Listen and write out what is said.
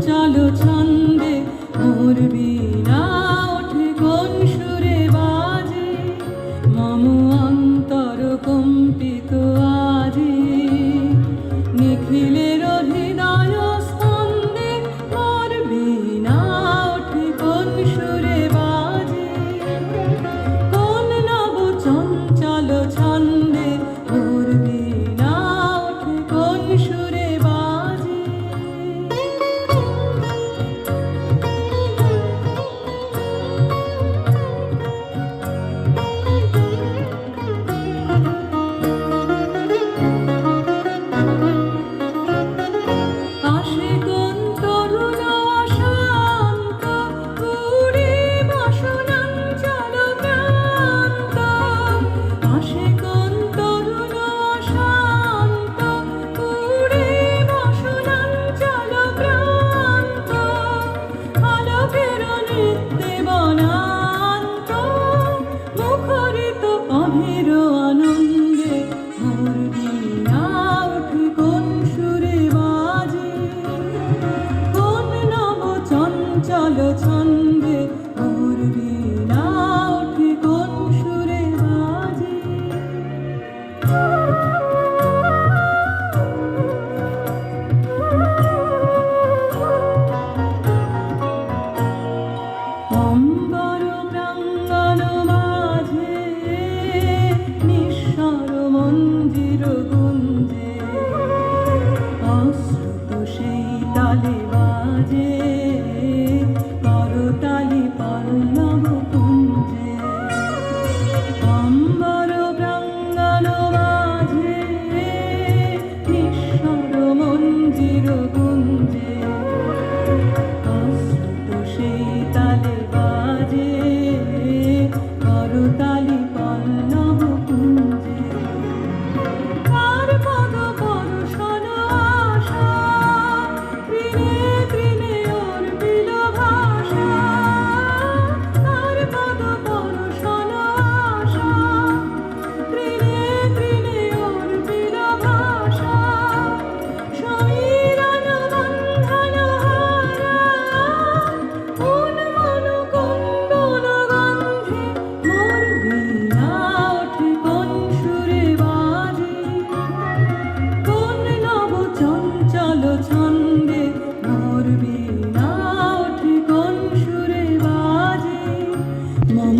চঞ্চল ছন্দে মোর বীণা ওঠে কোন সুরে বাজে, মম অন্তর কম্পিত আজি। নিখিলের হৃদয় স্পন্দে মোর বীণা ওঠে কোন সুরে বাজে, কোন নব চঞ্চল ছন্দে মোর বীণা ওঠে কোন সুরে বাজে। আসে কোন তরুণ অশান্ত উড়ে বাসনাঞ্চল প্রান্ত, আসে কোন তরুণ অশান্ত উড়ে বাসনাঞ্চল প্রান্ত, আলোকের নৃত্যে বনান্ত মুখরিত অধীর আনন্দে মোর বীণা ওঠে কোন সুরে বাজে, কোন নব চঞ্চল ছন্দে মোর বীণা ওঠে কোন সুরে বাজে। অম্বর প্রাঙ্গণ মাঝে নিঃস্বর মন্দির গুঞ্জে, অশ্রুত সেই তালে বাজে করতালি পল্লব কুঞ্জে। অম্বর প্রাঙ্গণ মাঝে নিঃস্বর মন্দির গুঞ্জে, অশ্রুত সেই তালে বাজে করতালি পল্লব কুঞ্জে। কার পদ পরশন আশা তৃণে তৃণে অর্পিল ভাষা, কার পদ পরশন আশা তৃণে তৃণে অর্পিল ভাষা, সমীরণ বন্ধন হারা উন্মন কুণ্ডল গন্ধে মোর বীণা ওঠে কোন সুরে বাজে, কোন নব চঞ্চল ছন্দে মোর বীণা ওঠে কোন সুরে বাজে, মম